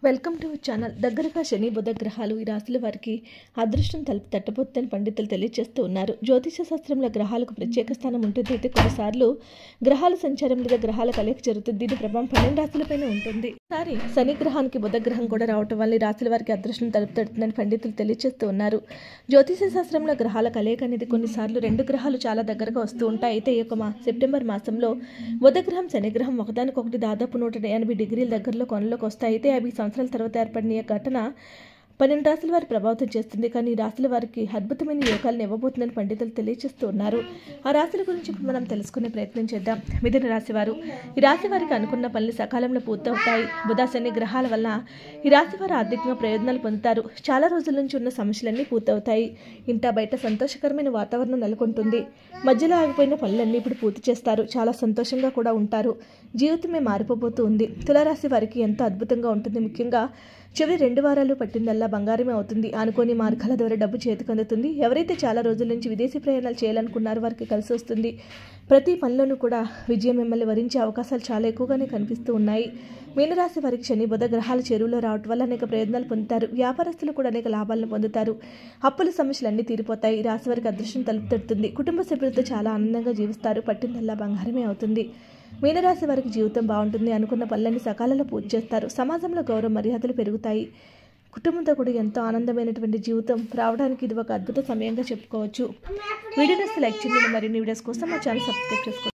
Welcome to channel. దగ్గరగా శని బుధ గ్రహాలు ఈ రాశుల వారికి అదృష్టం తలుపు తట్టబోతుందని పండితులు తెలియజేస్తూ ఉన్నారు. జ్యోతిష శాస్త్రంలో గ్రహాలకు ప్రత్యేక స్థానం ఉంటుంది. అయితే కొన్నిసార్లు గ్రహాల సంచారం లేదా గ్రహాల కలయిక జరుగుతుంది. దీని ప్రభావం 12 రాశులపైన ఉంటుంది. ఈసారి శని గ్రహానికి బుధ గ్రహం కూడా రావటం వల్ల ఈ రాశుల వారికి అదృష్టం తలుపు తడుతుందని పండితులు తెలియజేస్తూ ఉన్నారు. జ్యోతిష శాస్త్రంలో గ్రహాల కలయిక అనేది కొన్నిసార్లు 2 గ్రహాలు చాలా దగ్గరగా వస్తూ ఉంటాయి. అయితే ఈ యొక్క సెప్టెంబర్ మాసంలో బుధ గ్రహం శని గ్రహం ఒకదానికొకటి దాదాపు 180 డిగ్రీల దగ్గరలో కొనలోకి వస్తాయి. అయితే అవి సంవత్సరాల తర్వాత ఏర్పడిన ఈ ఘటన 12 రాశుల వారి ప్రభావితం చేస్తుంది. కానీ ఈ రాశుల వారికి అద్భుతమైన యోగాలను ఇవ్వబోతుందని పండితులు తెలియజేస్తూ ఉన్నారు. ఆ రాశుల గురించి ఇప్పుడు మనం తెలుసుకునే ప్రయత్నం చేద్దాం. మిథున రాశి వారు. ఈ రాశి వారికి అనుకున్న పనులు సకాలంలో పూర్తవుతాయి. బుధ శని గ్రహాల వల్ల ఈ రాశి వారు ఆర్థికంగా ప్రయోజనాలు పొందుతారు. చాలా రోజుల నుంచి ఉన్న సమస్యలన్నీ పూర్తవుతాయి. ఇంటా బయట సంతోషకరమైన వాతావరణం నెలకొంటుంది. మధ్యలో ఆగిపోయిన పనులన్నీ ఇప్పుడు పూర్తి చేస్తారు. చాలా సంతోషంగా కూడా ఉంటారు. జీవితమే మారిపోబోతూ ఉంది. తులారాశి వారికి ఎంతో అద్భుతంగా ఉంటుంది. ముఖ్యంగా చివరి 2 వారాలు పట్టిందల్లా బంగారమే అవుతుంది. అనుకోని మార్గాల ద్వారా డబ్బు చేతికి అందుతుంది. ఎవరైతే చాలా రోజుల నుంచి విదేశీ ప్రయాణాలు చేయాలనుకున్నారో వారికి కలిసి వస్తుంది. ప్రతి పనిలోనూ కూడా విజయం మిమ్మల్ని వరించే అవకాశాలు చాలా ఎక్కువగానే కనిపిస్తూ ఉన్నాయి. మీనరాశి వారికి శని బుధ గ్రహాల చెరువులో రావటం వల్ల అనేక ప్రయోజనాలు పొందుతారు. వ్యాపారస్తులు కూడా అనేక లాభాలను పొందుతారు. అప్పుల సమస్యలన్నీ తీరిపోతాయి. ఈ రాశి వారికి అదృష్టం తలుపు తడుతుంది. కుటుంబ సభ్యులతో చాలా ఆనందంగా జీవిస్తారు. పట్టిందల్లా బంగారమే అవుతుంది. మీనరాశి వారికి జీవితం బాగుంటుంది. అనుకున్న పనులన్నీ సకాలంలో పూర్తి చేస్తారు. సమాజంలో గౌరవ మర్యాదలు పెరుగుతాయి. కుటుంబంతో కూడా ఎంతో ఆనందమైనటువంటి జీవితం రావడానికి ఇది ఒక అద్భుత సమయంగా చెప్పుకోవచ్చు. వీడియో నచ్చితే లైక్ చేయండి. మరిన్ని వీడియోస్ కోసం మా ఛానల్ సబ్స్క్రైబ్ చేసుకోండి.